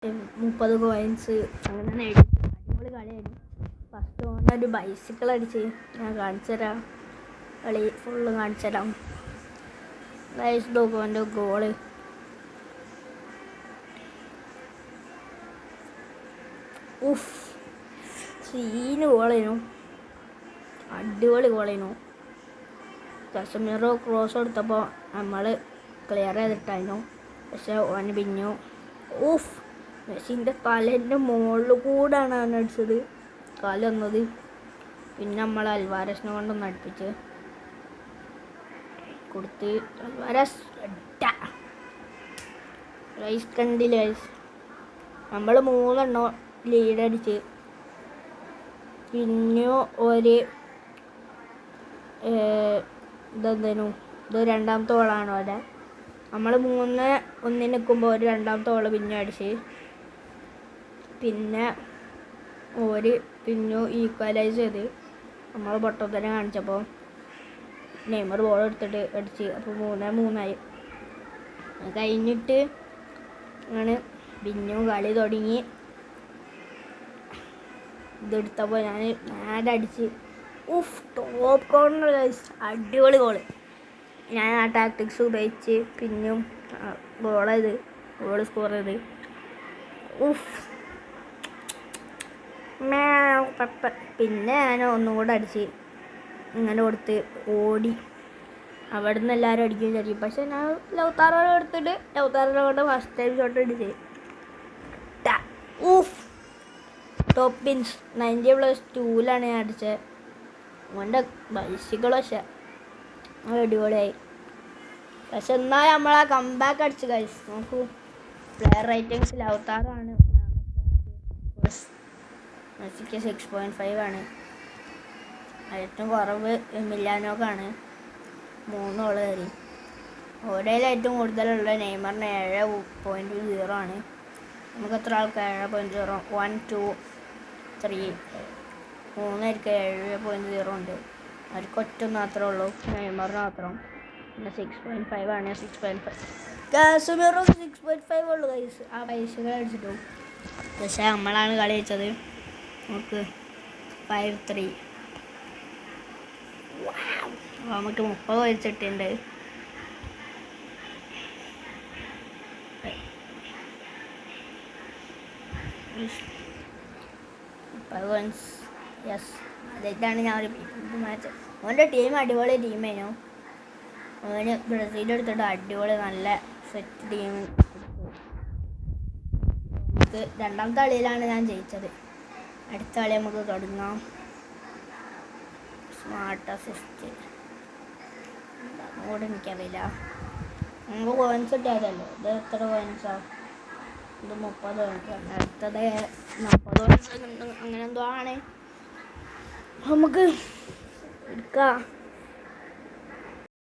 30 coins അങ്ങനെ നേടി. അടിപൊളി കളിയായിരുന്നു. ഫസ്റ്റ് ഓനൊരു ബൈസിക്കിൾ അടിച്ച് ഞാൻ കാണിച്ചു തരാം. കളി ഫുള്ള് കാണിച്ചു തരാം. ഗൈസ് നോക്കും എൻ്റെ ഗോള്. ഉഫ്, സീന് ഗോളേനു, അടിപൊളി ഗോളേനു. കസമിറോ ക്രോസ് കൊടുത്തപ്പോൾ നമ്മൾ ക്ലിയർ ചെയ്തിട്ടായിരുന്നു, പക്ഷെ ഓന് പിന്നു. ഉഫ്, മെസ്സിൻ്റെ തലേൻ്റെ മുകളിൽ കൂടാണ് അവൻ അടിച്ചത്, കാല് വന്നത്. പിന്നെ നമ്മൾ അൽവാരസിനെ കൊണ്ടൊന്ന് അടുപ്പിച്ച് കൊടുത്ത് അൽവാരസ് റൈസ് കണ്ടില്ലേ. നമ്മൾ 3 ലീഡടിച്ച്. പിന്നെ ഒരു ഇതെന്തേനു, ഇത് രണ്ടാമത്തെ ഓളാണ് അവിടെ. നമ്മൾ 3-1 നിൽക്കുമ്പോൾ ഒരു രണ്ടാമത്തെ ഓള് പിന്നെ അടിച്ച്. പിന്നെ പിന്നെ ഈക്വലൈസ് ചെയ്ത് നമ്മൾ പൊട്ടത്തരം കാണിച്ചപ്പോൾ നെയ്മർ ബോൾ എടുത്തിട്ട് അടിച്ച്. അപ്പോൾ 3-3 കഴിഞ്ഞിട്ട് ആണ് പിന്നെ കളി തുടങ്ങി. ഇതെടുത്തപ്പോൾ ഞാൻ നേരെ അടിച്ച്. ഉഫ്, ടോപ്പ് കോർണർ ഗൈസ്, അടിപൊളി ഗോള്. ഞാൻ ആ ടാക്ടിക്സ് ഉപയോഗിച്ച് പിന്നും ഗോൾ സ്കോർ ചെയ്ത്. ഉഫ്, പിന്നെ ഞാൻ ഒന്നും കൂടെ അടിച്ച് ഇങ്ങനെ കൊടുത്ത് ഓടി. അവിടെ നിന്ന് എല്ലാവരും അടിക്കുകയും ചെയ്യും. പക്ഷെ ഞാൻ ലൗതാറോടെ എടുത്തിട്ട് ലൗതാറോടെ കൊണ്ട് ഫസ്റ്റ് ടൈം ഷോട്ട് അടിച്ച്. ഊഫ്, ടോപ്പ് പിൻസ് 90+2 ഞാൻ അടിച്ചത്. ഓൻ്റെ ബൈസിക്കിൾ പക്ഷെ അടിപൊളിയായി. പക്ഷെ എന്നാൽ നമ്മൾ ആ കംബാക്ക് അടിച്ച് ഗൈസ്. നോക്കൂ, പ്ലെയർ റേറ്റിംഗ്സ് ലൗതാറാണ്, മെസ്സിക്ക് 6.5 ആണ്. ഏറ്റവും കുറവ് മിലാനോക്കാണ്, 3 ഗോൾ കയറി. ഓരയിൽ ഏറ്റവും കൂടുതലുള്ള നെയ്മറിന് 7.0 ആണ്. നമുക്ക് എത്ര ആൾക്ക് 7.0? 1 2 3 പേർക്ക് 7.0 ഉണ്ട്. അവർക്ക് ഒറ്റ മാത്രമേ ഉള്ളൂ, നെയ്മറിന് മാത്രം. പിന്നെ 6.5 ആണ്. 6.5 കാസമിറോ 6.5 ഉള്ളൂ ഗൈസ്. ആ പൈസകൾ അടിച്ചിട്ടു. പക്ഷേ നമ്മളാണ് കളി വെച്ചത്. നമുക്ക് 5-3 നമുക്ക് 30 വയസ്സിട്ടുണ്ട്. യെസ്, അതായിട്ടാണ് ഞാൻ ഒരു മാച്ച്. ഓൻ്റെ ടീം അടിപൊളി ടീമേനു. അവന് ബ്രസീൽ എടുത്തിട്ട് അടിപൊളി നല്ല സെറ്റ് ടീം. നമുക്ക് രണ്ടാമത്തെ കളിയിലാണ് ഞാൻ ജയിച്ചത്. അടുത്ത കളി നമുക്ക് തുടങ്ങാം. സ്മാർട്ട് അസിസ്റ്റ് അങ്ങോട്ട് എനിക്കറിയില്ല. നമുക്ക് കോയിൻസ് ഇട്ടാലല്ലോ. ഇത് എത്ര കോയിൻസാണ്? ഇത് 30 കോയിൻസാണ്. അടുത്തത് 40 കോയിൻസ് അങ്ങനെ എന്തോ ആണ്. നമുക്ക് എടുക്കാം.